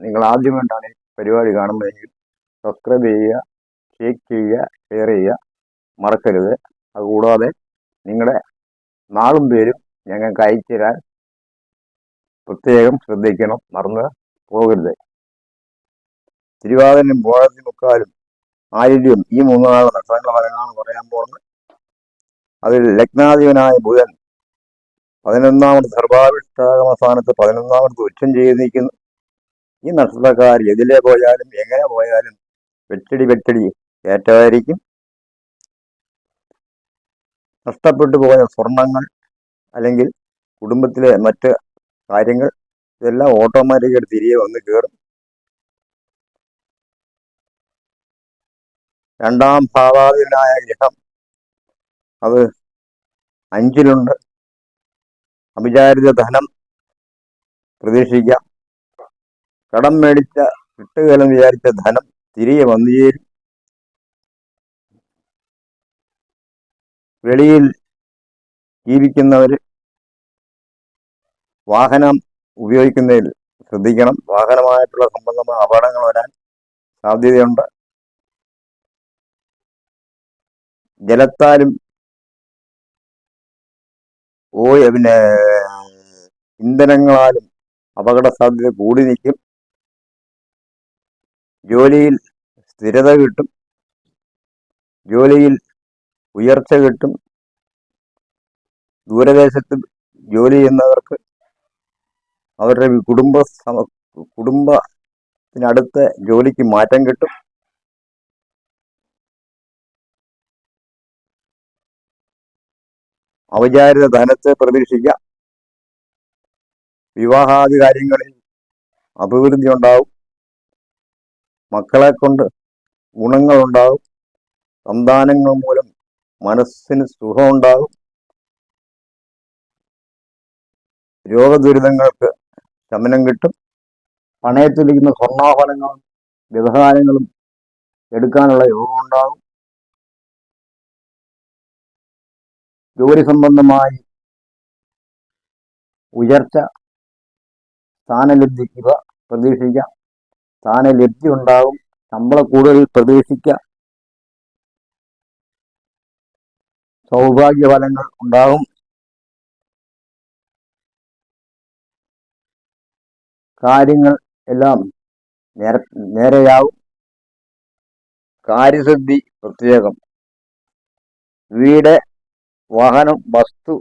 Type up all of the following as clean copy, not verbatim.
നിങ്ങൾ ആദ്യമായിട്ടാണ് ഈ പരിപാടി കാണുന്നതെങ്കിൽ സബ്സ്ക്രൈബ് ചെയ്യുക, ഷെയർ ചെയ്യുക, ഷെയർ ചെയ്യുക മറക്കരുത്. അതുകൂടാതെ നിങ്ങളുടെ നാളും പേരും ഞങ്ങൾക്ക് അയച്ചു തരാൻ പ്രത്യേകം ശ്രദ്ധിക്കണം, മറന്ന് പോകരുത്. തിരുവാതിരനും പോഴത്തി മുക്കാലും ആയില്യം ഈ 3 നാൾ നക്ഷത്രങ്ങൾ വരങ്ങാണ് പറയാൻ പോകുന്നത്. അതിൽ ലഗ്നാധിപനായ ബുധൻ 11ാമത് സർവാഭിഷ്ടാഗമ സ്ഥാനത്ത് 11ാമത് ഉച്ചം ചെയ്ത് നിൽക്കുന്നു. ഈ നക്ഷത്രക്കാർ എതിലെ പോയാലും എങ്ങനെ പോയാലും വെച്ചടി ഏറ്റമായിരിക്കും. നഷ്ടപ്പെട്ടു പോയ സ്വർണങ്ങൾ അല്ലെങ്കിൽ കുടുംബത്തിലെ മറ്റ് കാര്യങ്ങൾ ഇതെല്ലാം ഓട്ടോമാറ്റിക്കായിട്ട് തിരികെ വന്ന് കയറും. 2ാം ഭാവാധിപനായ ഗ്രഹം അത് 5ലുണ്ട്. അവിചാരിത ധനം പ്രതീക്ഷിക്കാം. കടം മേടിച്ച കിട്ടുകയെന്ന് വിചാരിച്ച ധനം തിരികെ വന്നു ചേരും. വെളിയിൽ ജീവിക്കുന്നവർ വാഹനം ഉപയോഗിക്കുന്നതിൽ ശ്രദ്ധിക്കണം. വാഹനമായിട്ടുള്ള സംബന്ധമായ അപകടങ്ങൾ വരാൻ സാധ്യതയുണ്ട്. ജലത്താലും ഇന്ധനങ്ങളാലും അപകട സാധ്യത കൂടി നിൽക്കും. ജോലിയിൽ സ്ഥിരത കിട്ടും, ജോലിയിൽ ഉയർച്ച കിട്ടും. ദൂരദേശത്ത് ജോലി ചെയ്യുന്നവർക്ക് അവരുടെ കുടുംബത്തിനടുത്ത് ജോലിക്ക് മാറ്റം കിട്ടും. അവിചാരിത ധനത്തെ പ്രതീക്ഷിക്കാം. വിവാഹാദി കാര്യങ്ങളിൽ അഭിവൃദ്ധി ഉണ്ടാവും. മക്കളെ കൊണ്ട് ഗുണങ്ങളുണ്ടാകും. സന്താനങ്ങൾ മൂലം മനസ്സിന് സുഖമുണ്ടാകും. രോഗദുരിതങ്ങൾക്ക് ശമനം കിട്ടും. പണയത്തിലിരിക്കുന്ന സ്വർണ്ണാഭരണങ്ങളും വ്യവഹാരങ്ങളും എടുക്കാനുള്ള യോഗമുണ്ടാകും. ജോലി സംബന്ധമായി ഉയർച്ച, സ്ഥാനലബ്ധി ഇവ പ്രതീക്ഷിക്കാം. സ്ഥാനലബ്ധി ഉണ്ടാകും. ശമ്പള കൂടുതൽ പ്രതീക്ഷിക്കാം. സൗഭാഗ്യഫലങ്ങൾ ഉണ്ടാകും. കാര്യങ്ങൾ എല്ലാം നേരെയാവും. കാര്യസിദ്ധി പ്രത്യേകം. വീട്, വാഹനം, വസ്തു,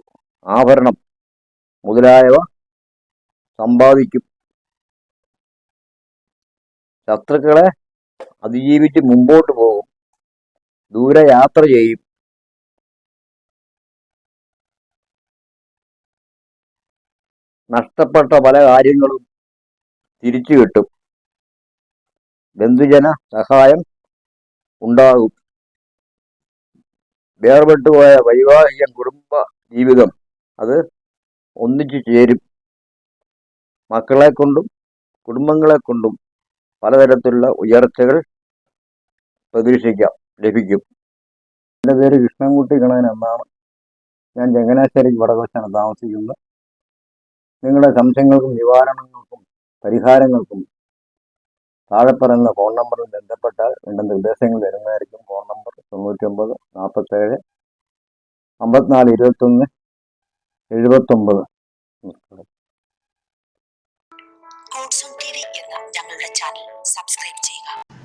ആഭരണം മുതലായവ സമ്പാദിക്കും. ശത്രുക്കളെ അതിജീവിച്ച് മുമ്പോട്ട് പോകും. ദൂരയാത്ര ചെയ്യും. നഷ്ടപ്പെട്ട പല കാര്യങ്ങളും തിരിച്ചു കിട്ടും. ബന്ധുജന സഹായം ഉണ്ടാകും. വേർപെട്ടുപോയ വൈവാഹിക കുടുംബ ജീവിതം അത് ഒന്നിച്ചു ചേരും. മക്കളെ കൊണ്ടും കുടുംബങ്ങളെ കൊണ്ടും പലതരത്തിലുള്ള ഉയർച്ചകൾ പ്രതീക്ഷിക്കാം, ലഭിക്കും. എൻ്റെ പേര് കൃഷ്ണൻകുട്ടി ഗണൻ എന്നാണ്. ഞാൻ ചങ്ങനാശ്ശേരി വടക്കുവശാണ് താമസിക്കുന്നത്. നിങ്ങളുടെ സംശയങ്ങൾക്കും നിവാരണങ്ങൾക്കും പരിഹാരങ്ങൾക്കും താഴെ പറയുന്ന ഫോൺ നമ്പറിൽ ബന്ധപ്പെട്ടാൽ എൻ്റെ നിർദ്ദേശങ്ങൾ തരുന്നതായിരിക്കും. Phone number 99 47 54 21 79. കോഡ്സോൺ ടിവി എന്ന ഞങ്ങളുടെ ചാനൽ സബ്സ്ക്രൈബ് ചെയ്യുക.